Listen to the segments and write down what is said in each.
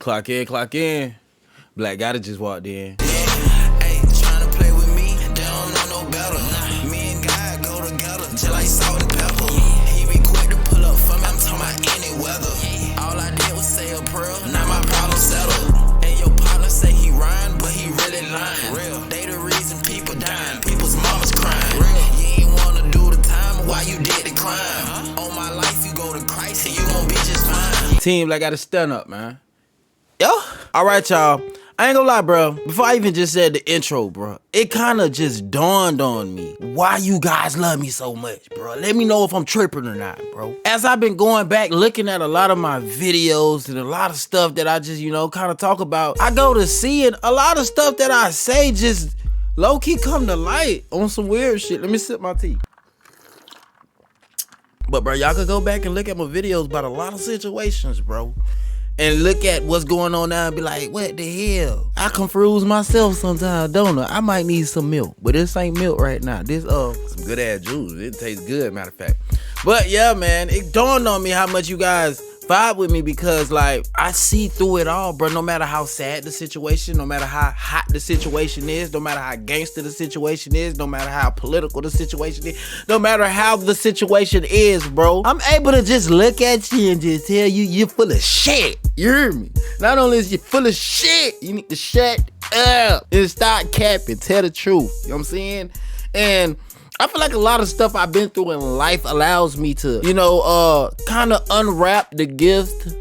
Clock in, clock in. Black Gotta just walked in. Hey, tryna play with me, they don't know no better. Me and God go together, just like salt and pepper. He be quick to pull up for me, I'm talking about any weather. All I did was say a prayer, now my problem settled. And your partner say he rhyme, but he really lying. Real, they the reason people dying, people's mamas crying. Real, you ain't wanna do the time, why you did the crime? On my life, you go to Christ and you gon' be just fine. Team, Black Gotta stand up, man. Yo, all right, y'all. I ain't gonna lie, bro. Before I even just said the intro, bro, it kind of just dawned on me why you guys love me so much, bro. Let me know if I'm tripping or not, bro. As I've been going back, looking at a lot of my videos and a lot of stuff that I just, kind of talk about, I go to see it. A lot of stuff that I say just low-key come to light on some weird shit. Let me sip my tea. But, bro, y'all could go back and look at my videos about a lot of situations, bro. And look at what's going on now and be like, what the hell? I confuse myself sometimes, don't I? I might need some milk, but this ain't milk right now. This some good ass juice. It tastes good, matter of fact. But yeah, man, it dawned on me how much you guys vibe with me because like I see through it all, bro. No matter how sad the situation, no matter how hot the situation is, no matter how gangster the situation is, no matter how political the situation is, no matter how the situation is, bro, I'm able to just look at you and just tell you you're full of shit. You hear me? Not only is you full of shit, you need to shut up and stop capping. Tell the truth. You know what I'm saying? And I feel like a lot of stuff I've been through in life allows me to, kind of unwrap the gift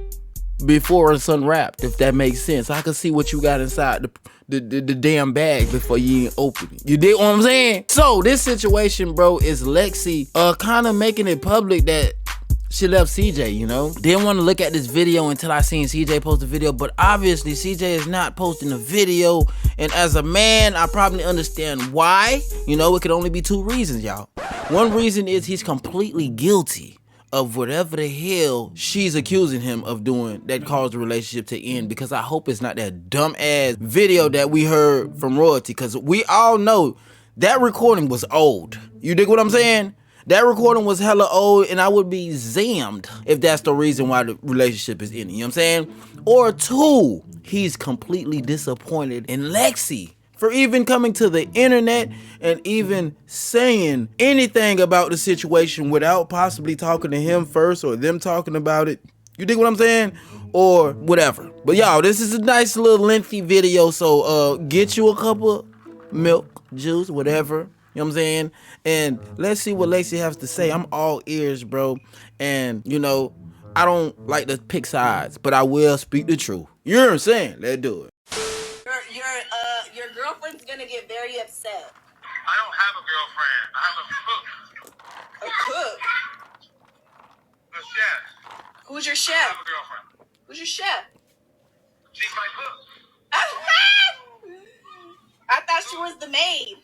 before it's unwrapped, if that makes sense. I can see what you got inside the damn bag before you even open it. You dig what I'm saying? So this situation, bro, is Lexi kind of making it public that she left CJ, Didn't want to look at this video until I seen CJ post the video, but obviously CJ is not posting a video, and as a man, I probably understand why. It could only be two reasons, y'all. One reason is he's completely guilty of whatever the hell she's accusing him of doing that caused the relationship to end, because I hope it's not that dumb ass video that we heard from Royalty, because we all know that recording was old. You dig what I'm saying? That recording was hella old, and I would be zammed if that's the reason why the relationship is ending. You know what I'm saying? Or two, he's completely disappointed in Lexi for even coming to the internet and even saying anything about the situation without possibly talking to him first or them talking about it. You dig what I'm saying? Or whatever. But y'all, this is a nice little lengthy video, so get you a cup of milk, juice, whatever. You know what I'm saying? And let's see what Lexi has to say. I'm all ears, bro. And, I don't like to pick sides, but I will speak the truth. You know what I'm saying? Let's do it. Your girlfriend's gonna get very upset. I don't have a girlfriend. I have a cook. A cook? A chef. Who's your I chef? have a girlfriend. Who's your chef? She's my cook. I thought she was the maid.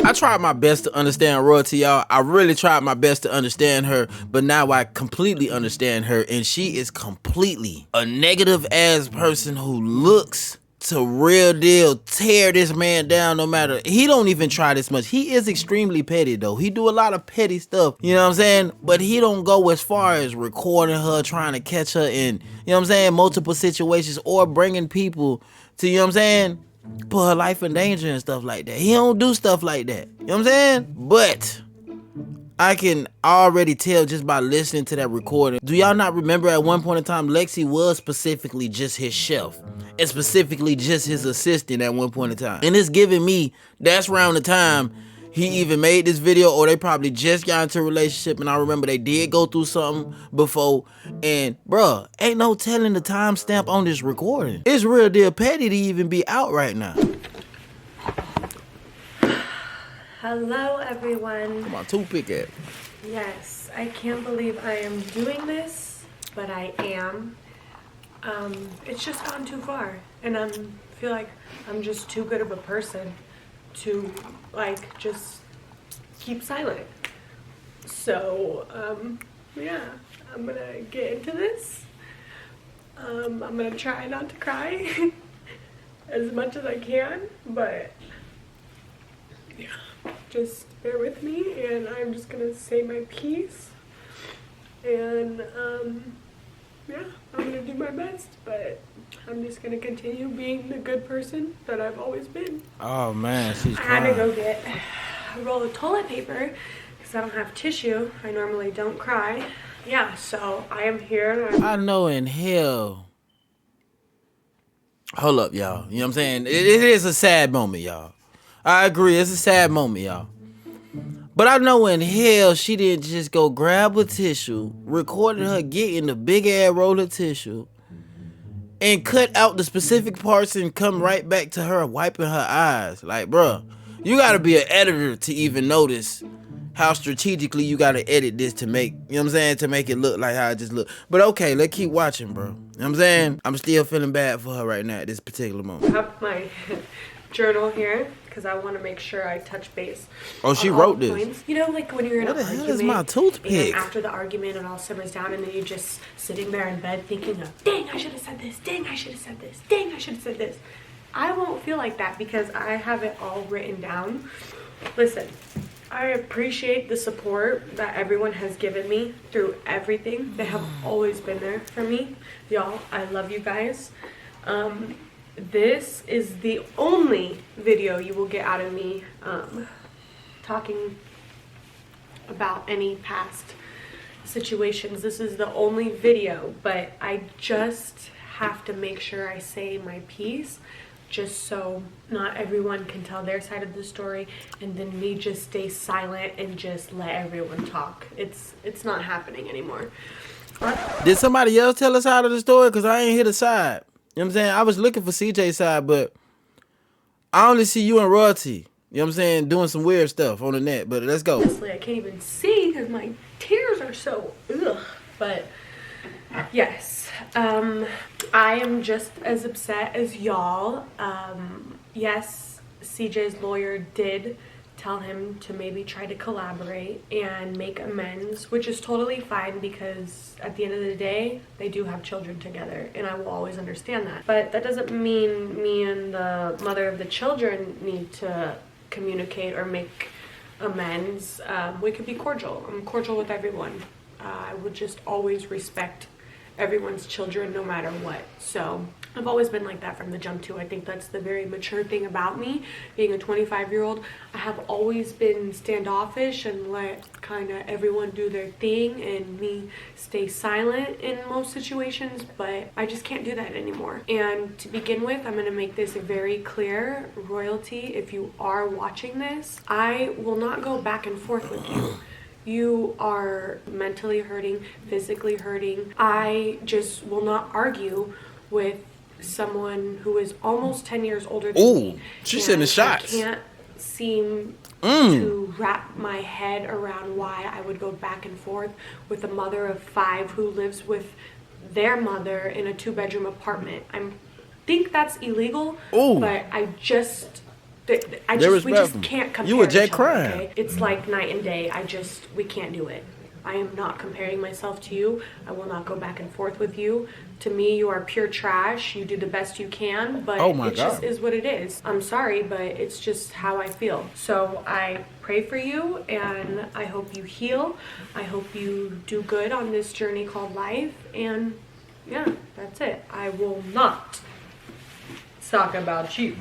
I tried my best to understand Royalty, y'all. I really tried my best to understand her, but now I completely understand her, and she is completely a negative ass person who looks to real deal tear this man down no matter. He don't even try this much. He is extremely petty though. He do a lot of petty stuff, you know what I'm saying? But he don't go as far as recording her, trying to catch her in, multiple situations, or bringing people to, you know what I'm saying, put her life in danger and stuff like that. He don't do stuff like that. You know what I'm saying? But I can already tell just by listening to that recording. Do y'all not remember at one point in time, Lexi was specifically just his chef and specifically just his assistant at one point in time? And it's giving me that's around the time he even made this video, or they probably just got into a relationship, and I remember they did go through something before, and bruh, ain't no telling the timestamp on this recording. It's real deal petty to even be out right now. Hello everyone. Come on, toothpick at. Yes, I can't believe I am doing this, but I am. It's just gone too far, and I feel like I'm just too good of a person to just keep silent. So yeah, I'm gonna get into this. I'm gonna try not to cry as much as I can, but yeah, just bear with me, and I'm just gonna say my piece. And yeah, I'm gonna do my best, but I'm just gonna continue being the good person that I've always been. Oh man, she's I had to crying. go get a roll of toilet paper because I don't have tissue. I normally don't cry. Yeah, so I am here. I know in hell. Hold up, y'all. You know what I'm saying? It is a sad moment, y'all. I agree, it's a sad moment, y'all. But I know in hell she didn't just go grab a tissue, recorded her getting the big ass roll of tissue, and cut out the specific parts and come right back to her wiping her eyes. Like, bruh, you gotta be an editor to even notice how strategically you gotta edit this to make, you know what I'm saying, to make it look like how it just look. But okay, let's keep watching, bro. You know what I'm saying? I'm still feeling bad for her right now at this particular moment. I have my journal here because I want to make sure I touch base. Oh, she on all wrote the this. points. You know, like when you're in What an the hell argument, is my toothpick? and after the argument it all simmers down, and then you're just sitting there in bed thinking of, dang, I should have said this, dang, I should have said this, dang, I should have said this. I won't feel like that because I have it all written down. Listen, I appreciate the support that everyone has given me through everything. They have always been there for me. Y'all, I love you guys. This is the only video you will get out of me talking about any past situations. This is the only video, but I just have to make sure I say my piece, just so not everyone can tell their side of the story and then me just stay silent and just let everyone talk. It's not happening anymore. Did somebody else tell us out of the story? Because I ain't hear the side. You know what I'm saying? I was looking for CJ's side, but I only see you and Royalty, you know what I'm saying, doing some weird stuff on the net. But let's go. Honestly, I can't even see because my tears are so ugh. But yes, I am just as upset as y'all. Yes, CJ's lawyer did tell him to maybe try to collaborate and make amends, which is totally fine because at the end of the day, they do have children together, and I will always understand that. But that doesn't mean me and the mother of the children need to communicate or make amends. We could be cordial. I'm cordial with everyone. I would just always respect everyone's children no matter what. So I've always been like that from the jump too. I think that's the very mature thing about me, being a 25-year-old. I have always been standoffish and let kind of everyone do their thing and me stay silent in most situations, but I just can't do that anymore. And to begin with, I'm going to make this very clear. Royalty, if you are watching this, I will not go back and forth with you. You are mentally hurting, physically hurting. I just will not argue with someone who is almost 10 years older than me. She's sending shots. I can't seem to wrap my head around why I would go back and forth with a mother of 5 who lives with their mother in a 2-bedroom apartment. I think that's illegal, but we just can't compare. You were Jay each other, crying. okay? It's like night and day. We can't do it. I am not comparing myself to you. I will not go back and forth with you. To me, you are pure trash. You do the best you can, but it just is what it is. I'm sorry, but it's just how I feel. So I pray for you, and I hope you heal. I hope you do good on this journey called life, and yeah, that's it. I will not talk about you,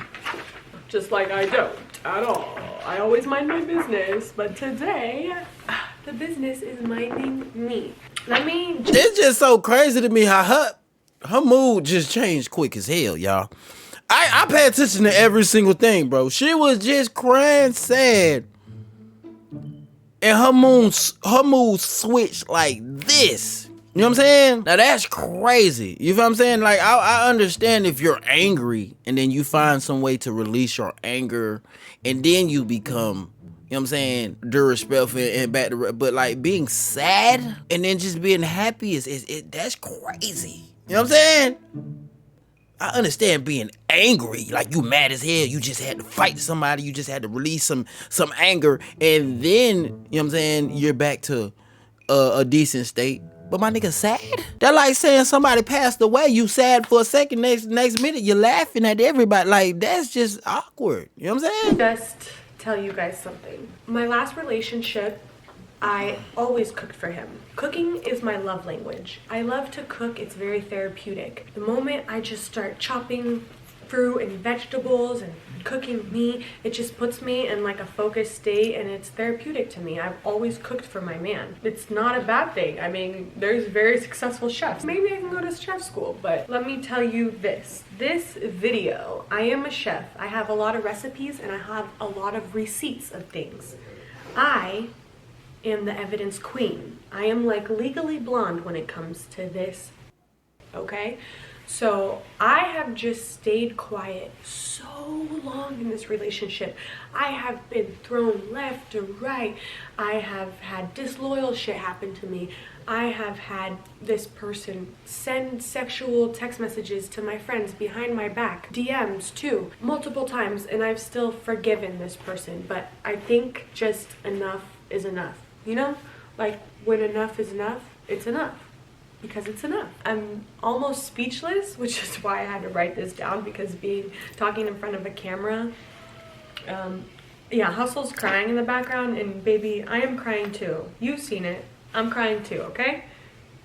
just like I don't at all. I always mind my business, but today the business is minding me. It's just so crazy to me how her mood just changed quick as hell, y'all. I pay attention to every single thing, bro. She was just crying sad, and her mood switched like this. You know what I'm saying? Now that's crazy. You feel what I'm saying? Like I understand if you're angry and then you find some way to release your anger and then you become, you know what I'm saying, disrespectful and back to, but like being sad and then just being happy that's crazy. You know what I'm saying? I understand being angry, like you mad as hell, you just had to fight somebody, you just had to release some anger, and then, you know what I'm saying, you're back to a decent state. But my nigga sad? That like saying somebody passed away, you sad for a second, next minute you're laughing at everybody. Like, that's just awkward. You know what I'm saying? Just tell you guys something. My last relationship I always cooked for him. Cooking is my love language. I love to cook. It's very therapeutic. The moment I just start chopping fruit and vegetables and cooking meat, it just puts me in like a focused state, and it's therapeutic to me. I've always cooked for my man. It's not a bad thing. I mean, there's very successful chefs. Maybe I can go to chef school, but let me tell you this video, I am a chef. I have a lot of recipes and I have a lot of receipts of things. I am the evidence queen. I am like Legally Blonde when it comes to this, okay? So I have just stayed quiet so long in this relationship. I have been thrown left to right. I have had disloyal shit happen to me. I have had this person send sexual text messages to my friends behind my back, DMs too, multiple times, and I've still forgiven this person. But I think just enough is enough, you know? Like when enough is enough, it's enough. Because it's enough. I'm almost speechless, which is why I had to write this down, because talking in front of a camera, yeah, Hustle's crying in the background, and baby, I am crying too. You've seen it. I'm crying too, okay?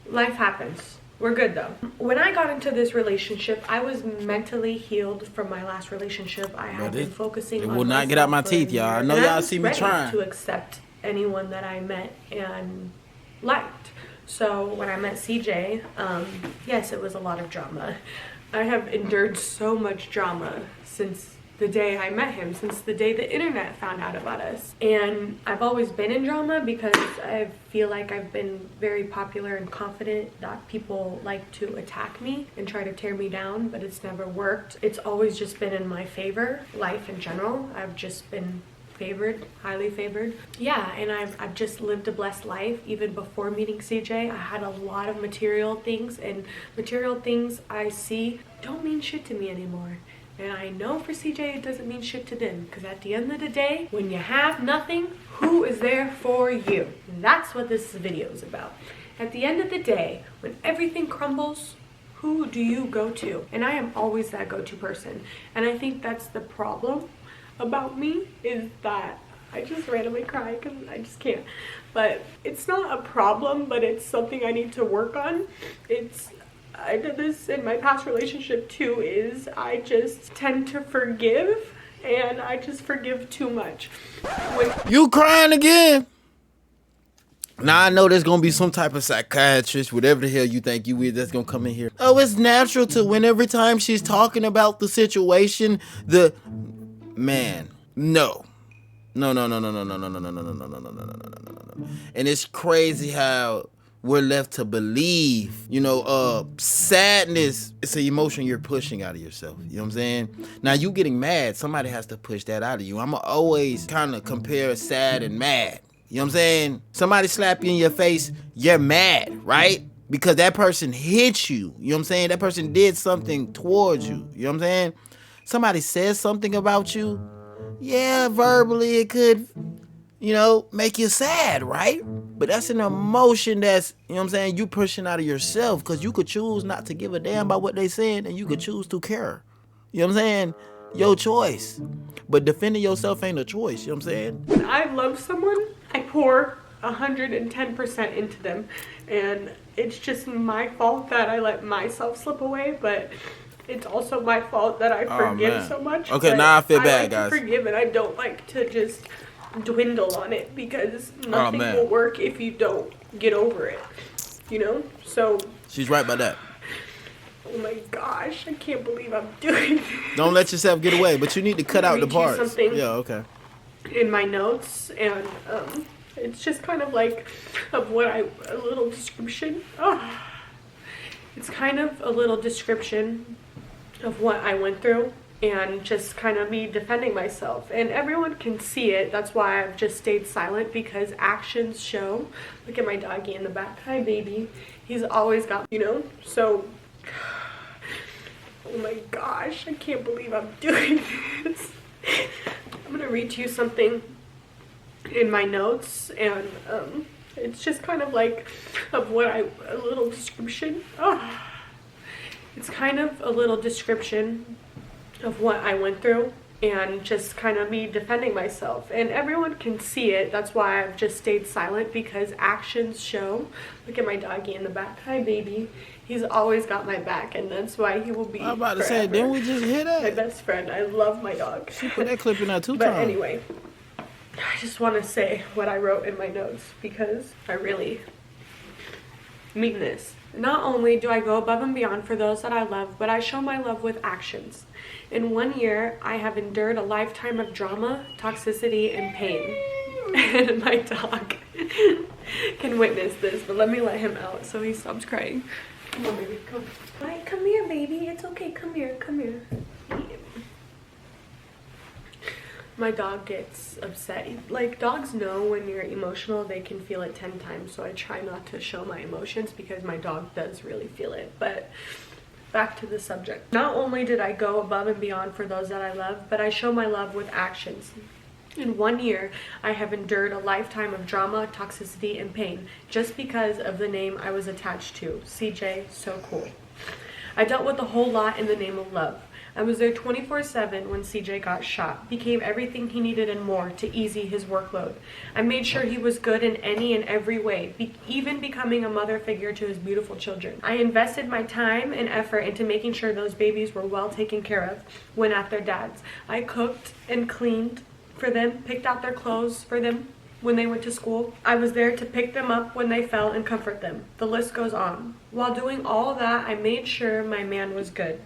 Life happens. We're good though. When I got into this relationship, I was mentally healed from my last relationship. I had been focusing on it will not get out my teeth, y'all. I know y'all see me trying to accept anyone that I met and liked. So when I met CJ, yes, it was a lot of drama. I have endured so much drama since the day I met him, since the day the internet found out about us. And I've always been in drama because I feel like I've been very popular and confident that people like to attack me and try to tear me down, but it's never worked. It's always just been in my favor, life in general. I've just been favored, highly favored. Yeah, and I've just lived a blessed life. Even before meeting CJ, I had a lot of material things, and material things I see don't mean shit to me anymore. And I know for CJ it doesn't mean shit to them, because at the end of the day, when you have nothing, who is there for you? That's what this video is about. At the end of the day, when everything crumbles, who do you go to? And I am always that go-to person. And I think that's the problem about me, is that I just randomly cry because I just can't. But it's not a problem, but it's something I need to work on. I did this in my past relationship too, is I just tend to forgive, and I just forgive too much. You crying again? Now I know there's gonna be some type of psychiatrist, whatever the hell you think you is, that's gonna come in here. Oh, it's natural to, when every time she's talking about the situation, man, no. And it's crazy how we're left to believe, sadness, it's an emotion you're pushing out of yourself. You know what I'm saying? Now, you getting mad, somebody has to push that out of you. I'm always kind of compare sad and mad. You know what I'm saying? Somebody slap you in your face, you're mad, right? Because that person hit you. You know what I'm saying? That person did something towards you. You know what I'm saying? Somebody says something about you, yeah, verbally it could, make you sad, right? But that's an emotion that's, you pushing out of yourself, because you could choose not to give a damn about what they saying, and you could choose to care. You know what I'm saying? Your choice. But defending yourself ain't a choice, you know what I'm saying? When I love someone, I pour 110% into them, and it's just my fault that I let myself slip away, but it's also my fault that I forgive so much. Okay, now I feel bad, guys. I like to forgive, and I don't like to just dwindle on it, because nothing will work if you don't get over it, So she's right by that. Oh my gosh, I can't believe I'm doing this. Don't let yourself get away, but you need to cut out the parts. Something yeah, okay. In my notes, and it's just kind of like a little description. Oh, it's kind of a little description of what I went through, and just kind of me defending myself, and everyone can see it. That's why I've just stayed silent, because actions show. Look at my doggy in the back. Hi, baby. He's always got, so, oh my gosh, I can't believe I'm doing this. I'm gonna read to you something in my notes, and it's just kind of like a little description. Oh. It's kind of a little description of what I went through, and just kind of me defending myself. And everyone can see it. That's why I've just stayed silent, because actions show. Look at my doggy in the back. Hi, baby. He's always got my back, and that's why he will be I'm about to forever say, didn't we just hear my that? best friend. I love my dog. She put that clip in there 2 But times. anyway, I just want to say what I wrote in my notes, because I really mean this. Not only do I go above and beyond for those that I love, but I show my love with actions. In 1 year, I have endured a lifetime of drama, toxicity, and pain. And my dog can witness this, but let me let him out so he stops crying. Come on, baby, come. Hi, come here, baby. It's okay. Come here, come here. My dog gets upset. Like, dogs know when you're emotional, they can feel it 10 times. So I try not to show my emotions, because my dog does really feel it. But back to the subject. Not only did I go above and beyond for those that I love, but I show my love with actions. In 1 year, I have endured a lifetime of drama, toxicity, and pain, just because of the name I was attached to. CJ, so cool. I dealt with a whole lot in the name of love. I was there 24/7 when CJ got shot, became everything he needed and more to easy his workload. I made sure he was good in any and every way, even becoming a mother figure to his beautiful children. I invested my time and effort into making sure those babies were well taken care of when at their dad's. I cooked and cleaned for them, picked out their clothes for them when they went to school. I was there to pick them up when they fell and comfort them. The list goes on. While doing all that, I made sure my man was good,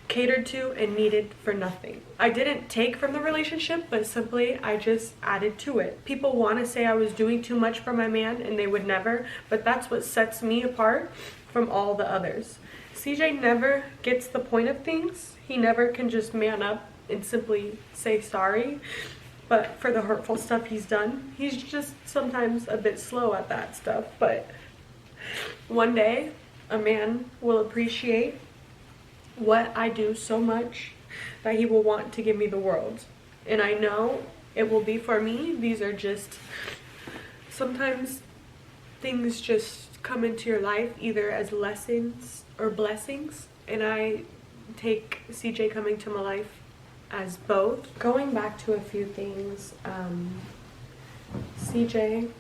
catered to, and needed for nothing. I didn't take from the relationship, but simply I just added to it. People want to say I was doing too much for my man, and they would never, but that's what sets me apart from all the others. CJ never gets the point of things. He never can just man up and simply say sorry. But for the hurtful stuff he's done, he's just sometimes a bit slow at that stuff. But one day, a man will appreciate what I do so much that he will want to give me the world. And I know it will be for me. These are just, sometimes things just come into your life either as lessons or blessings. And I take CJ coming to my life as both. Going back to a few things, CJ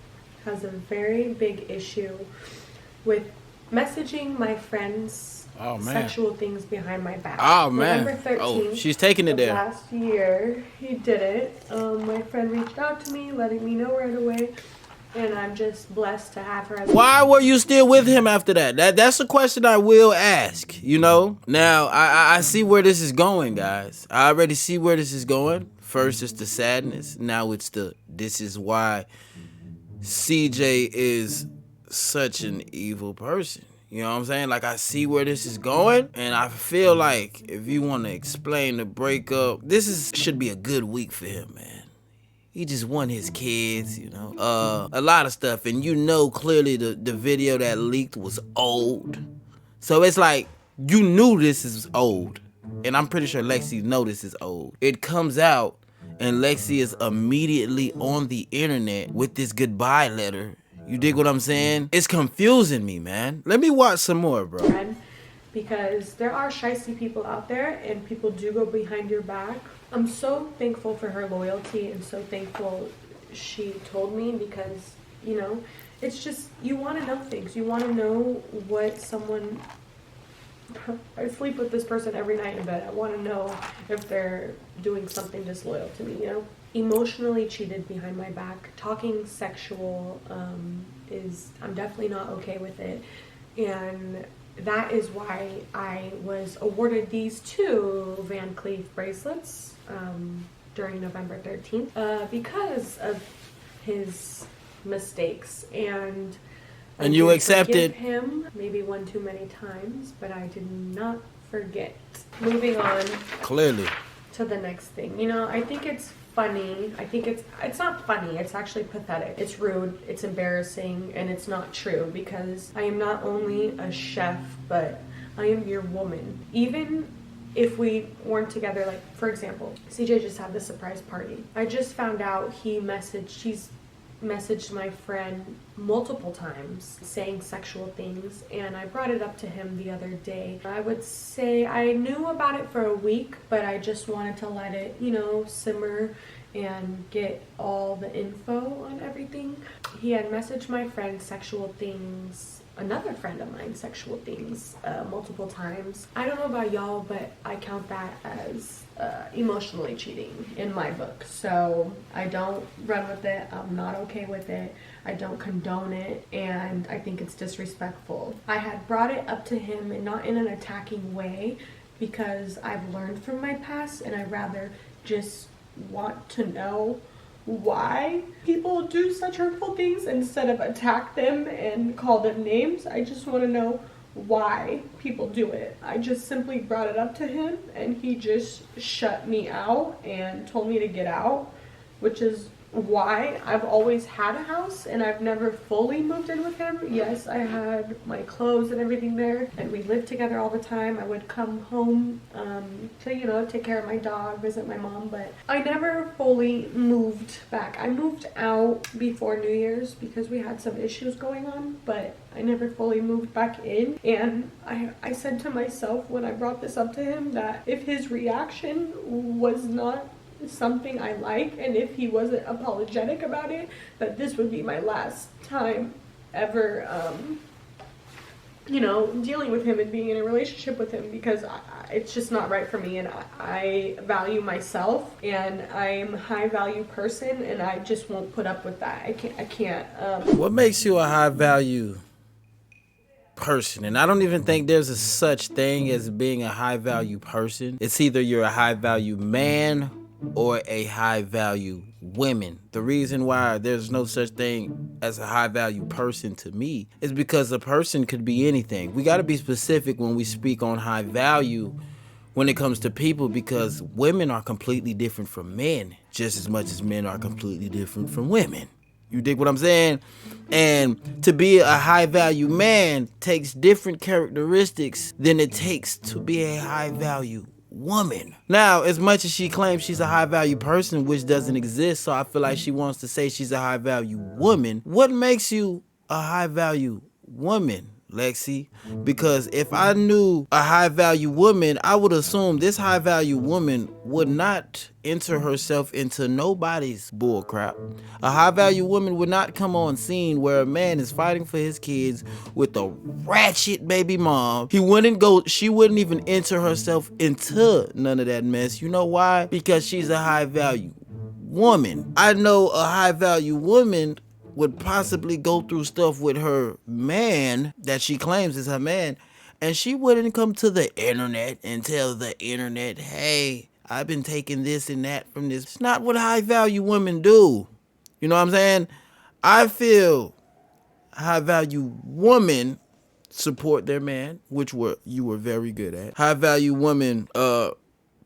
has a very big issue with messaging my friends sexual things behind my back. Oh man. November 13th, oh, she's taking it there. Last year, he did it. My friend reached out to me, letting me know right away. And I'm just blessed to have her as Why were you still with him after that? That's a question I will ask, you know? Now, I see where this is going, guys. I already see where this is going. First, it's the sadness. Now it's this is why CJ is such an evil person. You know what I'm saying? Like, I see where this is going, and I feel like if you want to explain the breakup, should be a good week for him, man. He just won his kids, you know, a lot of stuff. And you know clearly the video that leaked was old. So it's like, you knew this is old. And I'm pretty sure Lexi know this is old. It comes out, and Lexi is immediately on the internet with this goodbye letter. You dig what I'm saying? It's confusing me, man. Let me watch some more, bro. Because there are shysty people out there, and people do go behind your back. I'm so thankful for her loyalty, and so thankful she told me, because, you know, it's just, you want to know things. You want to know what someone... I sleep with this person every night in bed. I want to know if they're doing something disloyal to me, you know? Emotionally cheated behind my back. Talking sexual I'm definitely not okay with it. And that is why I was awarded these 2 Van Cleef bracelets during November 13th because of his mistakes. And you accepted him maybe one too many times, but I did not forget. Moving on clearly to the next thing. You know, I think it's funny. I think it's not funny. It's actually pathetic. It's rude. It's embarrassing, and it's not true, because I am not only a chef, but I am your woman. Even if we weren't together, like, for example, CJ just had the surprise party. I just found out he messaged, he's messaged my friend multiple times saying sexual things, and I brought it up to him the other day. I would say I knew about it for a week, but I just wanted to let it, simmer and get all the info on everything. He had messaged my friend sexual things, another friend of mine sexual things, multiple times. I don't know about y'all, but I count that as emotionally cheating in my book. So I don't run with it. I'm not okay with it. I don't condone it, and I think it's disrespectful. I had brought it up to him, and not in an attacking way, because I've learned from my past, and I rather just want to know why people do such hurtful things instead of attack them and call them names. I just want to know why people do it. I just simply brought it up to him, and he just shut me out and told me to get out, which is why I've always had a house and I've never fully moved in with him. Yes, I had my clothes and everything there, and we lived together all the time. I would come home to take care of my dog, visit my mom, but I never fully moved back. I moved out before New Year's because we had some issues going on, but I never fully moved back in. And I said to myself when I brought this up to him that if his reaction was not something I like, and if he wasn't apologetic about it, that this would be my last time ever dealing with him and being in a relationship with him, because it's just not right for me, and I value myself, and I'm a high value person, and I just won't put up with that. I can't. What makes you a high value person? And I don't even think there's a such thing as being a high value person. It's either you're a high value man or a high value woman. The reason why there's no such thing as a high value person to me is because a person could be anything. We got to be specific when we speak on high value when it comes to people, because women are completely different from men just as much as men are completely different from women. You dig what I'm saying? And to be a high value man takes different characteristics than it takes to be a high value woman. Now, as much as she claims she's a high value person, which doesn't exist, so I feel like she wants to say she's a high value woman. What makes you a high value woman, Lexi? Because if I knew a high value woman, I would assume this high value woman would not enter herself into nobody's bullcrap. A high value woman would not come on scene where a man is fighting for his kids with a ratchet baby mom. She wouldn't even enter herself into none of that mess. You know why? Because she's a high value woman. I know a high value woman would possibly go through stuff with her man that she claims is her man, and she wouldn't come to the internet and tell the internet, hey, I've been taking this and that from this. It's not what high value women do. You know what I'm saying? I feel high value women support their man, which you were very good at. High value women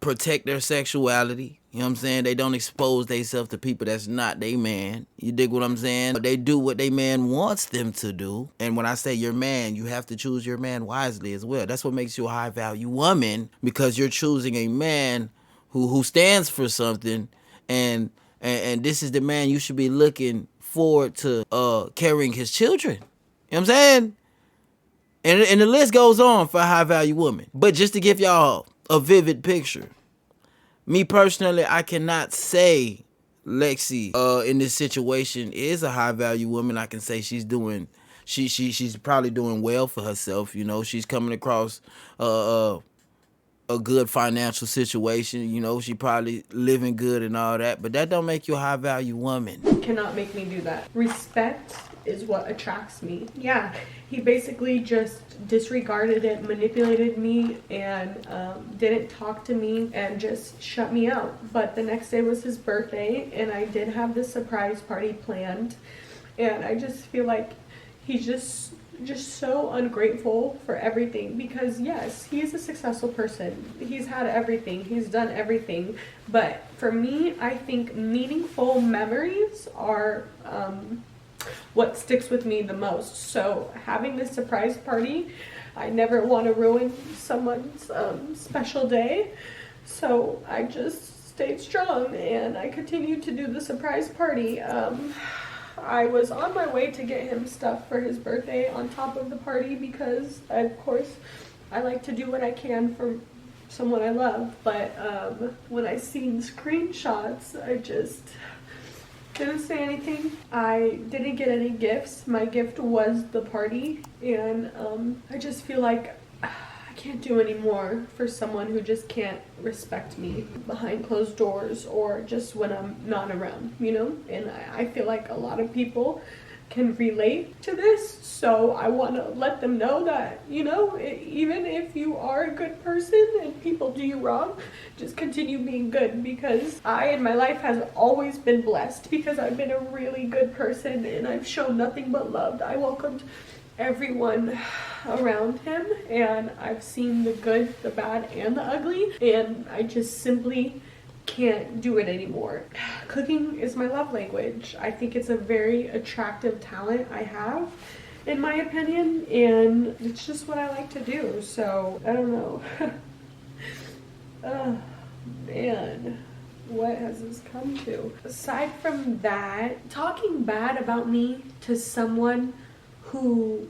protect their sexuality. You know what I'm saying? They don't expose themselves to people that's not their man. You dig what I'm saying? But they do what their man wants them to do. And when I say your man, you have to choose your man wisely as well. That's what makes you a high value woman, because you're choosing a man who stands for something, and this is the man you should be looking forward to carrying his children. You know what I'm saying? And the list goes on for a high value woman. But just to give y'all a vivid picture, me personally, I cannot say Lexi in this situation is a high value woman. I can say she's probably doing well for herself. You know, she's coming across a good financial situation. You know, she probably living good and all that, but that don't make you a high value woman. Cannot make me do that. Respect is what attracts me. Yeah, he basically just disregarded it, manipulated me, and didn't talk to me and just shut me out. But the next day was his birthday, and I did have this surprise party planned, and I just feel like he's just so ungrateful for everything, because yes, he's a successful person. He's had everything. He's done everything. But for me, I think meaningful memories are what sticks with me the most. So having this surprise party, I never want to ruin someone's special day. So I just stayed strong and I continued to do the surprise party. I was on my way to get him stuff for his birthday on top of the party because, of course, I like to do what I can for someone I love. But when I seen screenshots, I just didn't say anything. I didn't get any gifts. My gift was the party, and I just feel like I can't do any more for someone who just can't respect me behind closed doors or just when I'm not around, you know? And I feel like a lot of people can relate to this, so I want to let them know that, you know, even if you are a good person and people do you wrong, just continue being good, because I in my life has always been blessed because I've been a really good person and I've shown nothing but love. I welcomed everyone around him, and I've seen the good, the bad, and the ugly, and I just simply can't do it anymore. Cooking is my love language. I think it's a very attractive talent I have, in my opinion, and it's just what I like to do, so I don't know. Oh man, what has this come to? Aside from that, talking bad about me to someone who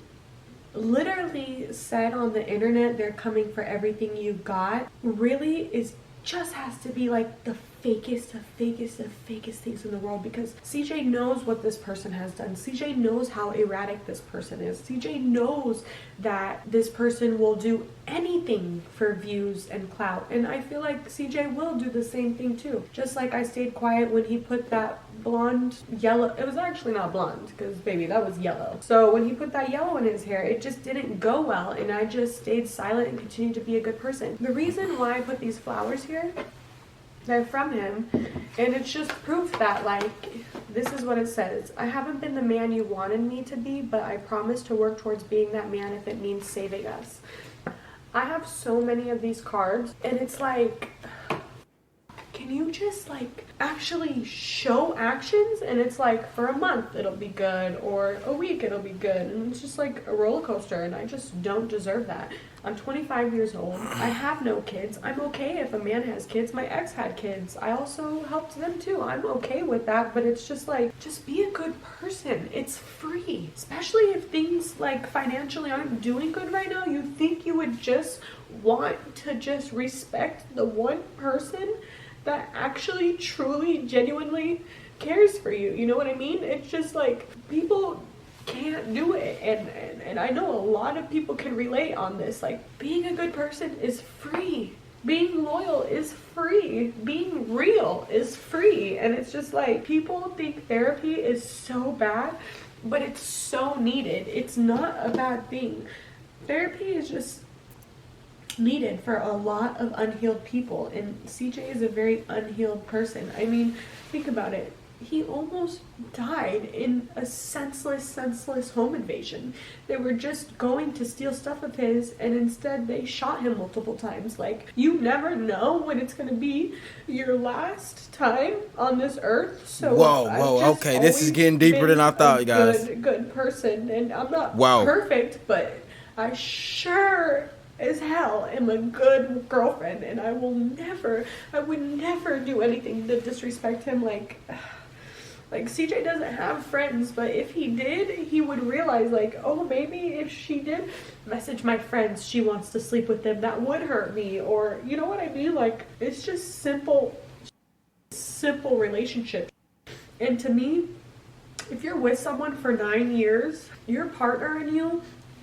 literally said on the internet they're coming for everything you got really just has to be like the fakest things in the world, because CJ knows what this person has done. CJ knows how erratic this person is. CJ knows that this person will do anything for views and clout, and I feel like CJ will do the same thing too. Just like I stayed quiet when he put that blonde yellow, it was actually not blonde because baby that was yellow, so when he put that yellow in his hair, it just didn't go well, and I just stayed silent and continued to be a good person. The reason why I put these flowers here, they're from him, and it's just proof that, like, this is what it says: I haven't been the man you wanted me to be, but I promise to work towards being that man if it means saving us. I have so many of these cards, and it's like, can you just like actually show actions? And it's like, for a month it'll be good, or a week it'll be good, and it's just like a roller coaster, and I just don't deserve that. I'm 25 years old. I have no kids. I'm okay if a man has kids. My ex had kids. I also helped them too. I'm okay with that, but it's just like, just be a good person. It's free. Especially if things like financially aren't doing good right now. You think you would just want to just respect the one person that actually truly genuinely cares for you. You know what I mean? It's just like, people can't do it, and I know a lot of people can relate on this. Like, being a good person is free, being loyal is free, being real is free, and it's just like, people think therapy is so bad, but it's so needed. It's not a bad thing. Therapy is just needed for a lot of unhealed people, and CJ is a very unhealed person. I mean, think about it. He almost died in a senseless home invasion. They were just going to steal stuff of his, and instead they shot him multiple times. Like, you never know when it's going to be your last time on this earth. So whoa, okay, this is getting deeper than I thought, guys. Good person, and I'm not Wow. perfect, but I sure as hell am a good girlfriend, and I would never do anything to disrespect him. Like CJ doesn't have friends, but if he did, he would realize, like, oh, maybe if she did message my friends, she wants to sleep with them, that would hurt me, or, you know what I mean? Like, it's just simple relationships. And to me, if you're with someone for 9 years, your partner and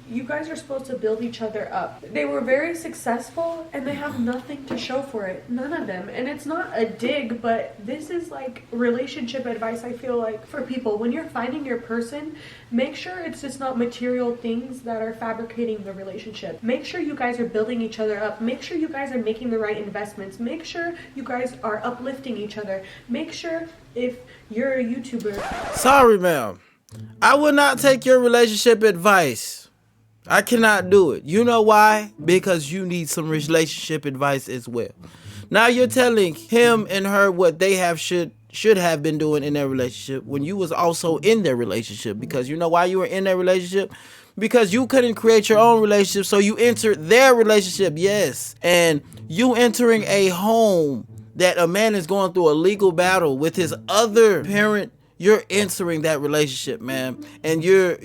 you guys are supposed to build each other up. They were very successful, and they have nothing to show for it. None of them. And it's not a dig, but this is like relationship advice, I feel like, for people. When you're finding your person, make sure it's just not material things that are fabricating the relationship. Make sure you guys are building each other up. Make sure you guys are making the right investments. Make sure you guys are uplifting each other. Make sure, if you're a YouTuber... Sorry, ma'am. I will not take your relationship advice. I cannot do it. You know why? Because you need some relationship advice as well. Now you're telling him and her what they should have been doing in their relationship when you was also in their relationship. Because you know why you were in their relationship? Because you couldn't create your own relationship, so you entered their relationship. Yes. And you entering a home that a man is going through a legal battle with his other parent, you're entering that relationship, man, and you're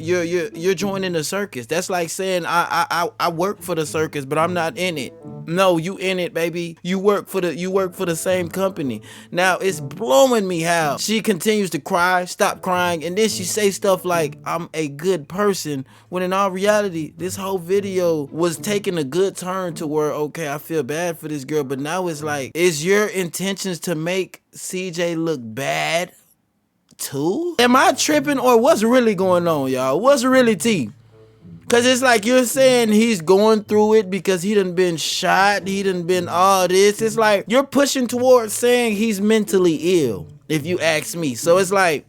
joining the circus. That's like saying I work for the circus, but I'm not in it. No, you in it, baby. You work for the same company. Now it's blowing me how she continues to cry, stop crying, and then she say stuff like I'm a good person, when in all reality, this whole video was taking a good turn to where, okay, I feel bad for this girl, but now it's like, is your intentions to make CJ look bad too? Am I tripping, or what's really going on, y'all? What's really tea? Cause it's like you're saying he's going through it because he done been shot, he done been all this. It's like you're pushing towards saying he's mentally ill, if you ask me. So it's like,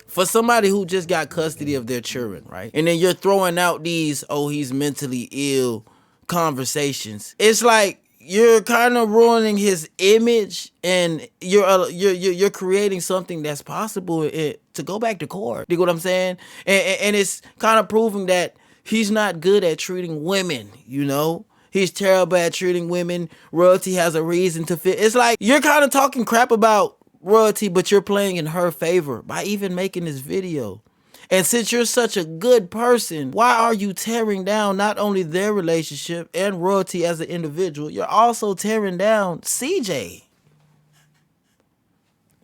for somebody who just got custody of their children, right? And then you're throwing out these, oh, he's mentally ill conversations. It's like you're kind of ruining his image, and you're creating something that's possible to go back to court. You know what I'm saying? And it's kind of proving that he's not good at treating women, you know? He's terrible at treating women. Royalty has a reason to fit. It's like you're kind of talking crap about Royalty, but you're playing in her favor by even making this video. And since you're such a good person, why are you tearing down not only their relationship and Royalty as an individual, you're also tearing down CJ?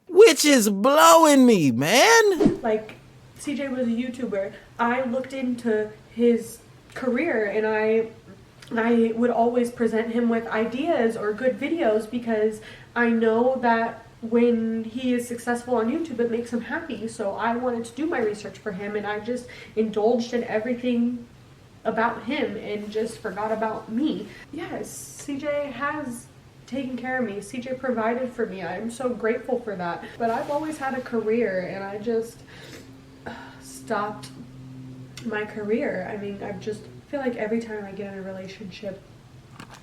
Which is blowing me, man. Like, CJ was a YouTuber. I looked into his career, and I would always present him with ideas or good videos because I know that when he is successful on YouTube, it makes him happy. So I wanted to do my research for him, and I just indulged in everything about him and just forgot about me. Yes, CJ has taken care of me. CJ provided for me. I'm so grateful for that. But I've always had a career, and I just stopped my career. I mean, I just feel like every time I get in a relationship,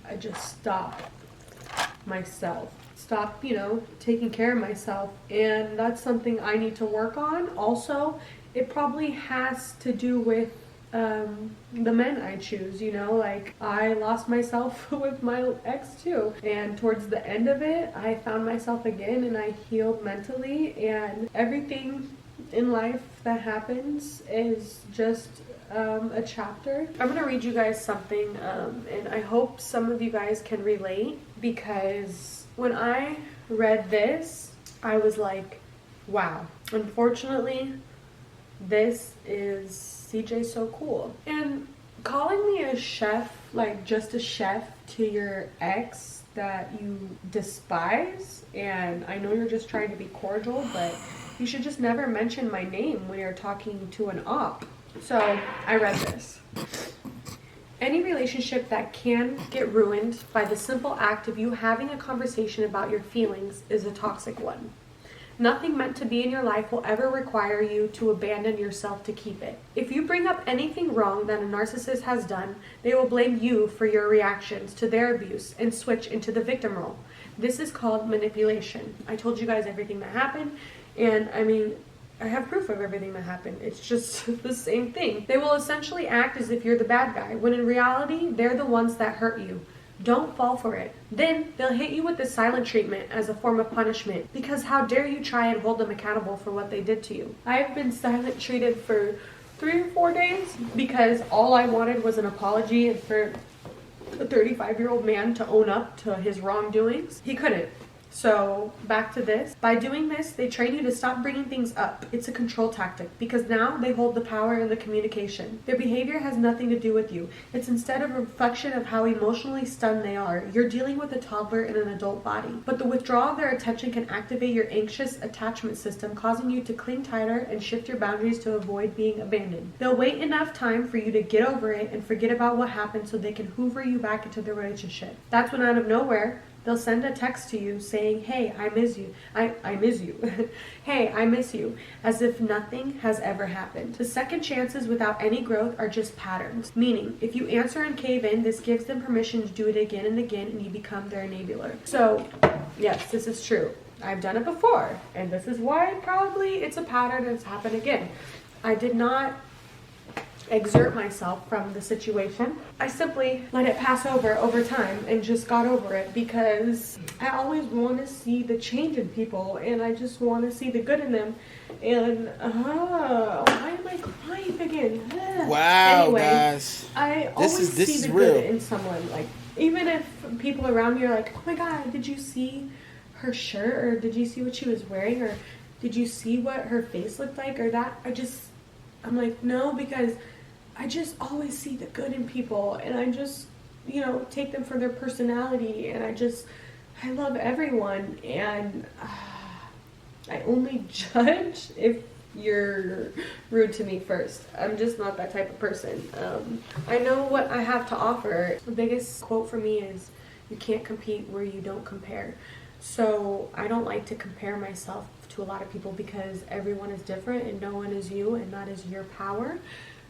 I just stop myself. Stop, taking care of myself. And that's something I need to work on. Also, it probably has to do with the men I choose, like I lost myself with my ex too. And towards the end of it, I found myself again, and I healed mentally, and everything in life that happens is just a chapter. I'm gonna read you guys something, and I hope some of you guys can relate, because when I read this, I was like, wow. Unfortunately, this is CJ so cool. And calling me a chef, like just a chef, to your ex that you despise, and I know you're just trying to be cordial, but you should just never mention my name when you're talking to an op. So I read this. Any relationship that can get ruined by the simple act of you having a conversation about your feelings is a toxic one. Nothing meant to be in your life will ever require you to abandon yourself to keep it. If you bring up anything wrong that a narcissist has done, they will blame you for your reactions to their abuse and switch into the victim role. This is called manipulation. I told you guys everything that happened, and I mean, I have proof of everything that happened. It's just the same thing. They will essentially act as if you're the bad guy, when in reality, they're the ones that hurt you. Don't fall for it. Then they'll hit you with the silent treatment as a form of punishment, because how dare you try and hold them accountable for what they did to you. I've been silent treated for 3 or 4 days because all I wanted was an apology, and for a 35-year-old man to own up to his wrongdoings, he couldn't. So back to this. By doing this, they train you to stop bringing things up. It's a control tactic, because now they hold the power in the communication. Their behavior has nothing to do with you. It's instead a reflection of how emotionally stunned they are. You're dealing with a toddler in an adult body. But the withdrawal of their attention can activate your anxious attachment system, causing you to cling tighter and shift your boundaries to avoid being abandoned. They'll wait enough time for you to get over it and forget about what happened, so they can hoover you back into the relationship. That's when, out of nowhere, they'll send a text to you saying, hey, I miss you. I miss you. Hey, I miss you. As if nothing has ever happened. The second chances without any growth are just patterns. Meaning, if you answer and cave in, this gives them permission to do it again and again, and you become their enabler. So, yes, this is true. I've done it before, and this is why probably it's a pattern and it's happened again. I did not exert myself from the situation. I simply let it pass over time and just got over it, because I always want to see the change in people, and I just want to see the good in them. And why am I crying again? Wow, anyway, guys. I This always is see the real. good in someone. Like, even if people around me are like, oh my god, did you see her shirt, or did you see what she was wearing, or did you see what her face looked like, or that, I'm like, no, because I just always see the good in people, and I just, take them for their personality, and I love everyone, and I only judge if you're rude to me first. I'm just not that type of person. I know what I have to offer. The biggest quote for me is, you can't compete where you don't compare. So I don't like to compare myself to a lot of people because everyone is different and no one is you, and that is your power.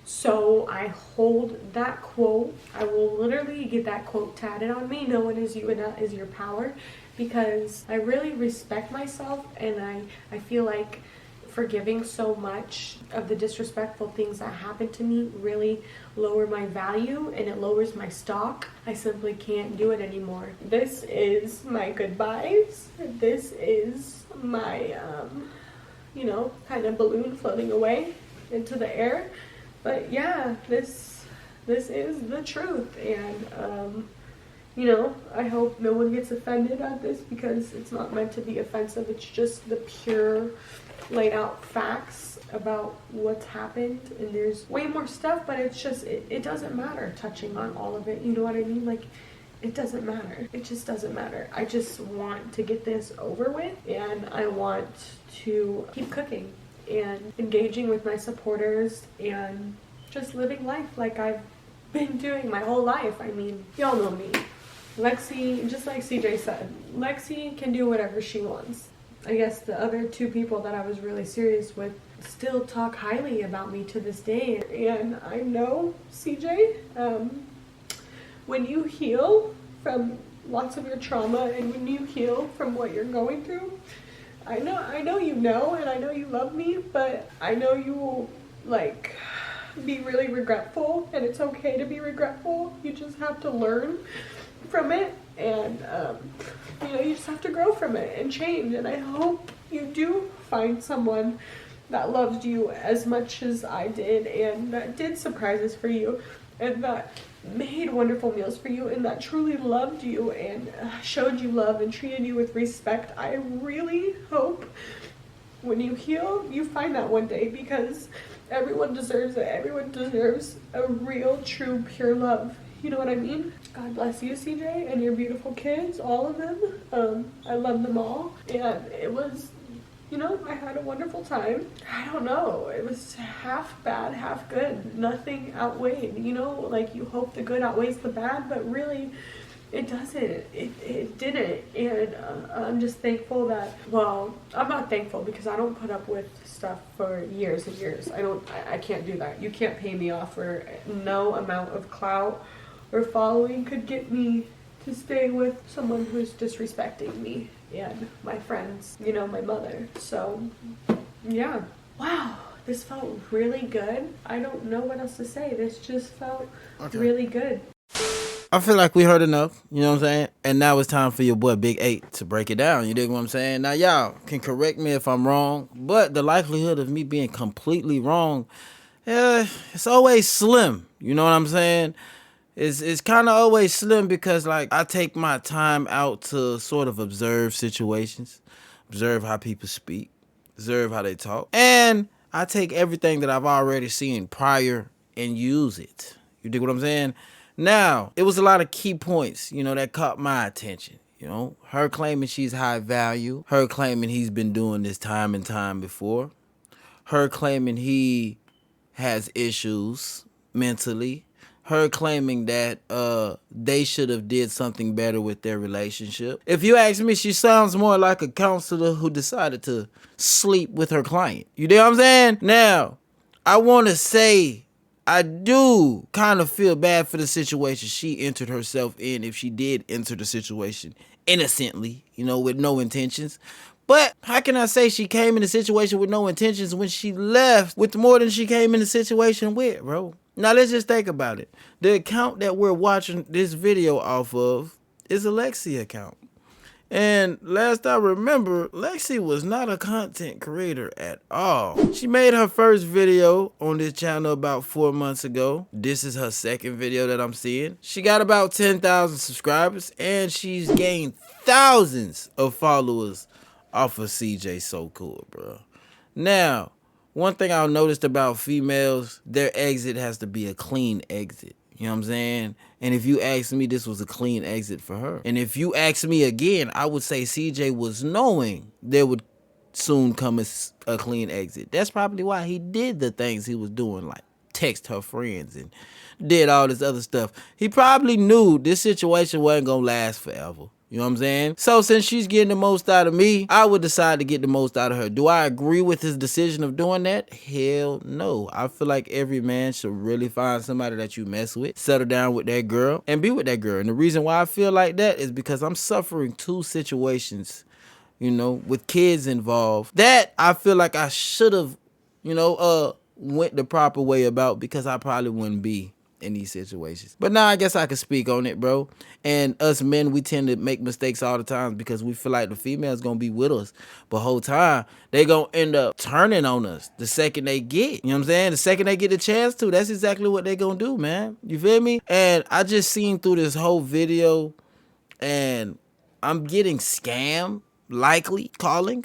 So I hold that quote. I will literally get that quote tatted on me. No one is you, and that is your power. Because I really respect myself, and I feel like forgiving so much of the disrespectful things that happen to me really lower my value, and it lowers my stock. I simply can't do it anymore. This is my goodbyes. This is my, kind of balloon floating away into the air. But yeah, this is the truth, and I hope no one gets offended at this because it's not meant to be offensive. It's just the pure laid out facts about what's happened, and there's way more stuff, but it's just, it doesn't matter touching on all of it. You know what I mean? Like, it doesn't matter. It just doesn't matter. I just want to get this over with, and I want to keep cooking and engaging with my supporters and just living life like I've been doing my whole life. I mean, y'all know me. Lexi, just like CJ said, Lexi can do whatever she wants. I guess the other two people that I was really serious with still talk highly about me to this day. And I know, CJ, when you heal from lots of your trauma, and when you heal from what you're going through, I know you know, and I know you love me, but I know you will, be really regretful, and it's okay to be regretful. You just have to learn from it, and you just have to grow from it and change. And I hope you do find someone that loves you as much as I did, and that did surprises for you, and that made wonderful meals for you, and that truly loved you and showed you love and treated you with respect. I really hope when you heal, you find that one day, because everyone deserves it. Everyone deserves a real, true, pure love. You know what I mean? God bless you, CJ, and your beautiful kids, all of them. I love them all. And it was, I had a wonderful time. I don't know. It was half bad, half good. Nothing outweighed, you hope the good outweighs the bad, but really, it doesn't. It didn't. And I'm just thankful that, well, I'm not thankful because I don't put up with stuff for years and years. I can't do that. You can't pay me off, or no amount of clout or following could get me to stay with someone who's disrespecting me and my friends, my mother. So, yeah. Wow, this felt really good. I don't know what else to say. This just felt really good. I feel like we heard enough, you know what I'm saying? And now it's time for your boy Big 8 to break it down, you dig what I'm saying? Now y'all can correct me if I'm wrong, but the likelihood of me being completely wrong, it's always slim, you know what I'm saying? It's kind of always slim because, I take my time out to sort of observe situations, observe how people speak, observe how they talk, and I take everything that I've already seen prior and use it. You dig what I'm saying? Now, it was a lot of key points, that caught my attention. Her claiming she's high value, her claiming he's been doing this time and time before, her claiming he has issues mentally, her claiming that they should have did something better with their relationship. If you ask me, she sounds more like a counselor who decided to sleep with her client. You know what I'm saying? Now, I want to say I do kind of feel bad for the situation she entered herself in, if she did enter the situation innocently, with no intentions. But how can I say she came in the situation with no intentions when she left with more than she came in the situation with, bro? Now, let's just think about it. The account that we're watching this video off of is a Lexi account. And last I remember, Lexi was not a content creator at all. She made her first video on this channel about 4 months ago. This is her second video that I'm seeing. She got about 10,000 subscribers and she's gained thousands of followers off of CJ So Cool, bro. Now, one thing I've noticed about females, their exit has to be a clean exit. You know what I'm saying? And if you ask me, this was a clean exit for her. And if you ask me again, I would say CJ was knowing there would soon come a clean exit. That's probably why he did the things he was doing, like text her friends and did all this other stuff. He probably knew this situation wasn't gonna last forever. You know what I'm saying? So since she's getting the most out of me, I would decide to get the most out of her. Do I agree with his decision of doing that? Hell no. I feel like every man should really find somebody that you mess with, settle down with that girl, and be with that girl. And the reason why I feel like that is because I'm suffering 2 situations, you know, with kids involved, that I feel like I should have, you know, went the proper way about, because I probably wouldn't be in these situations. But now I guess I can speak on it, bro. And us men, we tend to make mistakes all the time because we feel like the female's gonna be with us, but whole time they gonna end up turning on us the second they get, you know what I'm saying? The second they get the chance to, that's exactly what they gonna do, man. You feel me? And I just seen through this whole video and I'm getting scam likely calling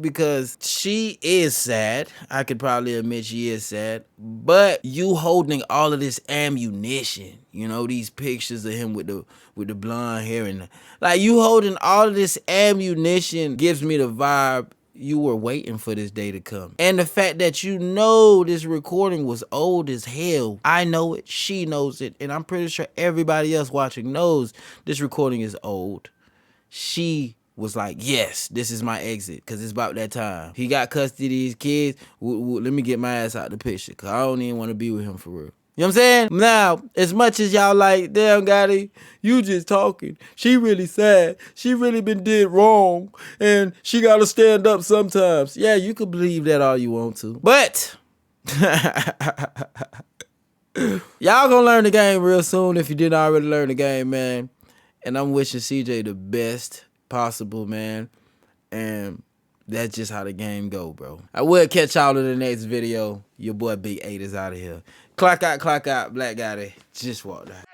because she is sad. I could probably admit she is sad. But you holding all of this ammunition, you know, these pictures of him with the blonde hair, and like you holding all of this ammunition gives me the vibe you were waiting for this day to come. And the fact that you know this recording was old as hell. I know it, she knows it, and I'm pretty sure everybody else watching knows this recording is old. She was like, yes, this is my exit, because it's about that time. He got custody of these kids. Let me get my ass out the picture, because I don't even want to be with him for real. You know what I'm saying? Now, as much as y'all like, damn, Gotti, you just talking. She really sad. She really been did wrong, and she got to stand up sometimes. Yeah, you could believe that all you want to. But y'all gonna learn the game real soon if you didn't already learn the game, man. And I'm wishing CJ the best possible, man, and that's just how the game go, bro. I will catch y'all in the next video. Your boy Big 8 is out of here. Clock out, Black Gotti. Just walked out.